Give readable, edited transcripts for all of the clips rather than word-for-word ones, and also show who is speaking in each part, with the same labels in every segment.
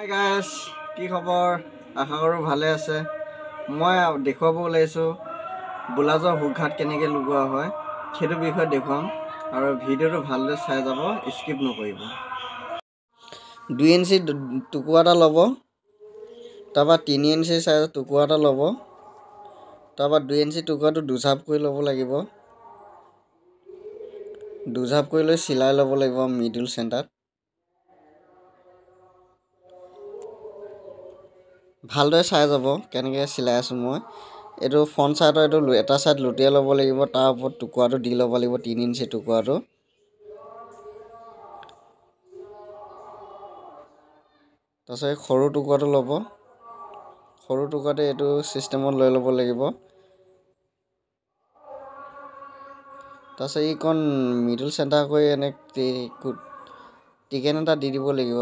Speaker 1: Hi guys, কি খবৰ? আশা কৰোঁ ভালে আছে। মই দেখুৱাব ওলাইছোঁ ব্লাউজৰ হুকঘাট কেনেকৈ লগোৱা হয় সেইটো বিষয়ে দেখুৱাম আৰু ভিডিঅ'টো ভালদৰে চাই যাব, স্কিপ নকৰিব। 2 ইঞ্চি টুকুৰা এটা ল'ব, তাৰপৰা 3 ইঞ্চি চাইজৰ টুকুৰা এটা ল'ব, তাৰপৰা 2 ইঞ্চি টুকুৰাটো দুজাপ কৰি ল'ব লাগিব। দুজাপ কৰি লৈ চিলাই ল'ব লাগিব মিডল চেণ্টাৰত। ভালদৰে চাই যাব কেনেকৈ চিলাই আছোঁ মই। এইটো ফ্ৰণ্ট চাইডৰ এইটো এটা চাইড লুটিয়াই ল'ব লাগিব, তাৰ ওপৰত টুকুৰাটো দি ল'ব লাগিব 3 ইঞ্চি টুকুৰাটো। তাৰপিছত সৰু টুকুৰাটো ল'ব, সৰু টুকুৰাটো এইটো চিষ্টেমত লৈ ল'ব লাগিব। তাৰপিছত এইকণ মিডল চেণ্টাৰ কৰি টিকেন এটা দি দিব লাগিব,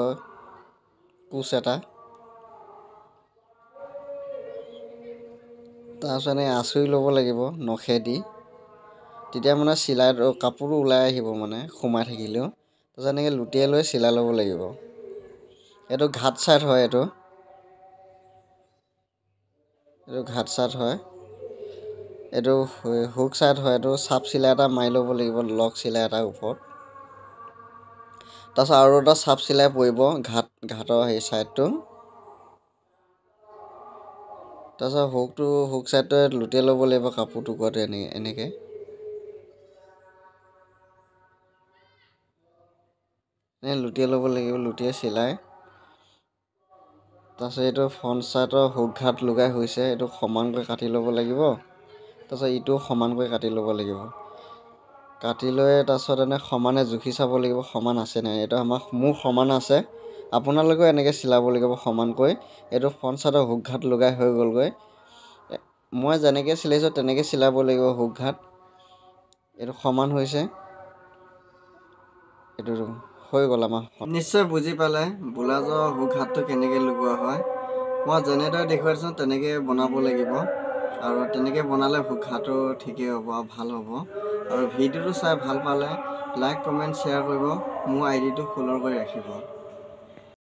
Speaker 1: কোচ এটা। তাৰপিছত আঁচুৰি ল'ব লাগিব নখেদি, তেতিয়া মানে চিলাই কাপোৰটো ওলাই আহিব, মানে সোমাই থাকিলেও। তাৰপিছত এনেকৈ লুটিয়াই লৈ চিলাই ল'ব লাগিব। এইটো ঘাট চাইড হয়, এইটো ঘাট চাইড হয়, এইটো হুক চাইড হয়। এইটো চাপ চিলাই এটা মাৰি ল'ব লাগিব, লক চিলাই এটাৰ ওপৰত। তাৰপিছত আৰু এটা চাপ চিলাই পৰিব ঘাটৰ সেই চাইডটো। তাৰপিছত হুক চাইডটোৱে লুটিয়াই ল'ব লাগিব কাপোৰ টুকুৰাটো এনেকৈ লুটিয়াই ল'ব লাগিব, লুটিয়াই চিলাই। তাৰপিছত এইটো ফ্ৰণ্ট চাইডৰ হুক ঘাট লগাই হৈছে, এইটো সমানকৈ কাটি ল'ব লাগিব। তাৰপিছত ইটো সমানকৈ কাটি ল'ব লাগিব। কাটি লৈ তাৰপিছত সমানে জুখি চাব লাগিব সমান আছে নাই। এইটো মোৰ সমান আছে, আপোনালোকেও এনেকৈ চিলাব লাগিব সমানকৈ। এইটো ফ্ৰণ্ট চাইডৰ হুক ঘাট লগাই হৈ গ'লগৈ। মই যেনেকৈ চিলাইছোঁ তেনেকৈ চিলাব লাগিব হুক ঘাট। এইটো সমান হৈছে, এইটো হৈ গ'ল আমাৰ। নিশ্চয় বুজি পালে ব্লাউজৰ হুক ঘাটটো কেনেকৈ লগোৱা হয়। মই যেনেদৰে দেখুৱাইছোঁ তেনেকৈ বনাব লাগিব, আৰু তেনেকৈ বনালে হুক ঘাটটো ঠিকেই হ'ব আৰু ভাল হ'ব। আৰু ভিডিঅ'টো চাই ভাল পালে লাইক কমেণ্ট শ্বেয়াৰ কৰিব, মোৰ আইডিটো ফ'ল' কৰি ৰাখিব।